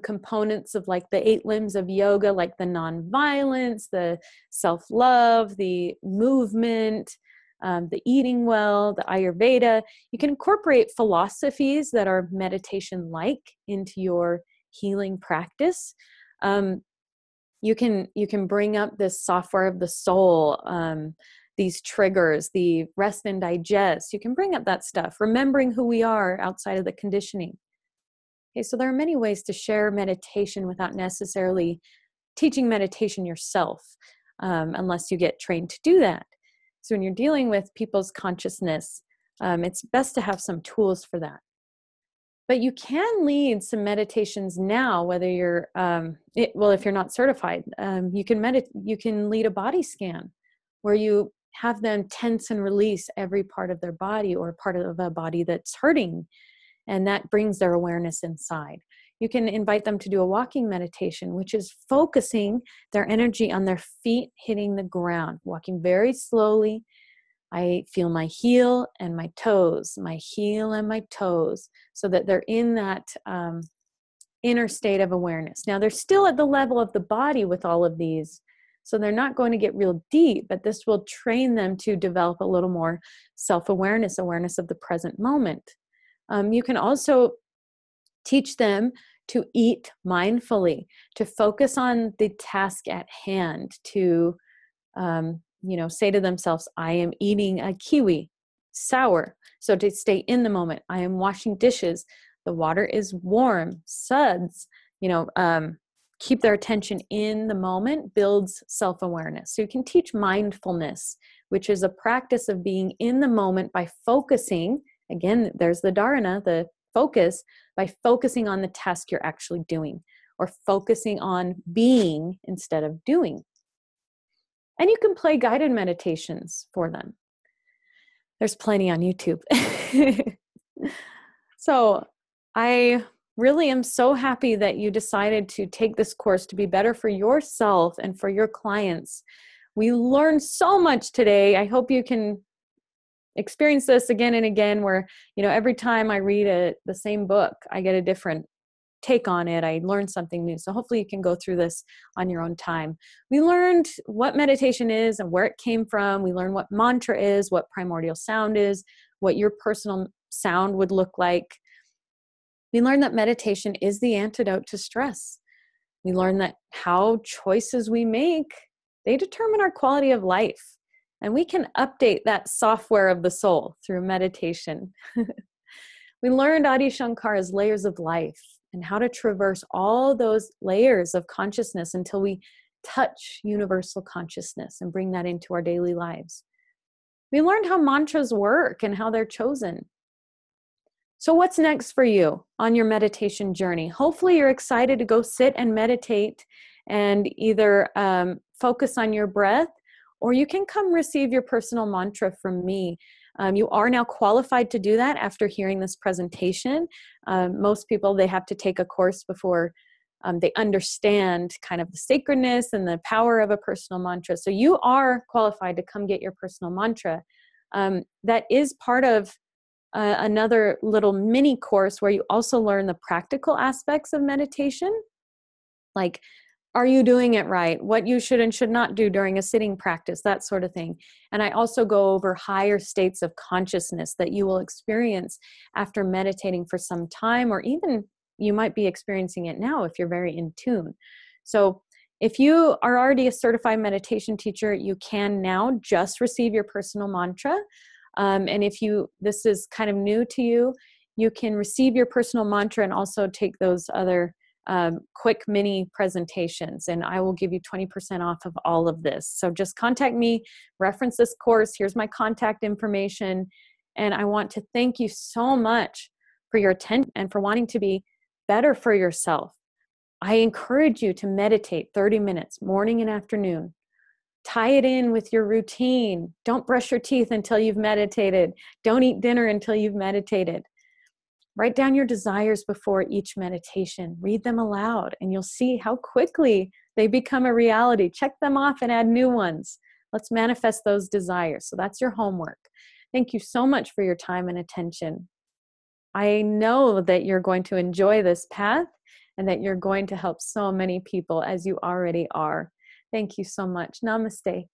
components of like the 8 limbs of yoga, like the nonviolence, the self-love, the movement, the eating well, the Ayurveda. You can incorporate philosophies that are meditation-like into your healing practice. You can bring up this software of the soul, these triggers, the rest and digest. You can bring up that stuff, remembering who we are outside of the conditioning. Okay, so there are many ways to share meditation without necessarily teaching meditation yourself, unless you get trained to do that. So when you're dealing with people's consciousness, it's best to have some tools for that. But you can lead some meditations now, whether you're, if you're not certified, you can lead a body scan where you have them tense and release every part of their body or part of a body that's hurting. And that brings their awareness inside. You can invite them to do a walking meditation, which is focusing their energy on their feet hitting the ground, walking very slowly. I feel my heel and my toes, so that they're in that inner state of awareness. Now, they're still at the level of the body with all of these, so they're not going to get real deep, but this will train them to develop a little more self-awareness, awareness of the present moment. You can also teach them to eat mindfully, to focus on the task at hand, to say to themselves, I am eating a kiwi, sour. So to stay in the moment. I am washing dishes. The water is warm. Suds, keep their attention in the moment, builds self-awareness. So you can teach mindfulness, which is a practice of being in the moment by focusing. Again, there's the dharana, the focus, by focusing on the task you're actually doing, or focusing on being instead of doing. And you can play guided meditations for them. There's plenty on YouTube. So I really am so happy that you decided to take this course to be better for yourself and for your clients. We learned so much today. I hope you can experience this again and again, where, every time I read the same book, I get a different take on it. I learned something new. So hopefully you can go through this on your own time. We learned what meditation is and where it came from. We learned what mantra is, what primordial sound is, what your personal sound would look like. We learned that meditation is the antidote to stress. We learned that how choices we make, they determine our quality of life. And we can update that software of the soul through meditation. We learned Adi Shankara's layers of life and how to traverse all those layers of consciousness until we touch universal consciousness and bring that into our daily lives. We learned how mantras work and how they're chosen. So what's next for you on your meditation journey? Hopefully you're excited to go sit and meditate and either focus on your breath, or you can come receive your personal mantra from me. You are now qualified to do that after hearing this presentation. Most people, they have to take a course before they understand kind of the sacredness and the power of a personal mantra. So you are qualified to come get your personal mantra. That is part of another little mini course where you also learn the practical aspects of meditation. Like, are you doing it right? What you should and should not do during a sitting practice, that sort of thing. And I also go over higher states of consciousness that you will experience after meditating for some time, or even you might be experiencing it now if you're very in tune. So if you are already a certified meditation teacher, you can now just receive your personal mantra. And if this is kind of new to you, you can receive your personal mantra and also take those other quick mini presentations, and I will give you 20% off of all of this. So just contact me, reference this course. Here's my contact information. And I want to thank you so much for your attention and for wanting to be better for yourself. I encourage you to meditate 30 minutes, morning and afternoon. Tie it in with your routine. Don't brush your teeth until you've meditated. Don't eat dinner until you've meditated. Write down your desires before each meditation. Read them aloud, and you'll see how quickly they become a reality. Check them off and add new ones. Let's manifest those desires. So that's your homework. Thank you so much for your time and attention. I know that you're going to enjoy this path and that you're going to help so many people, as you already are. Thank you so much. Namaste.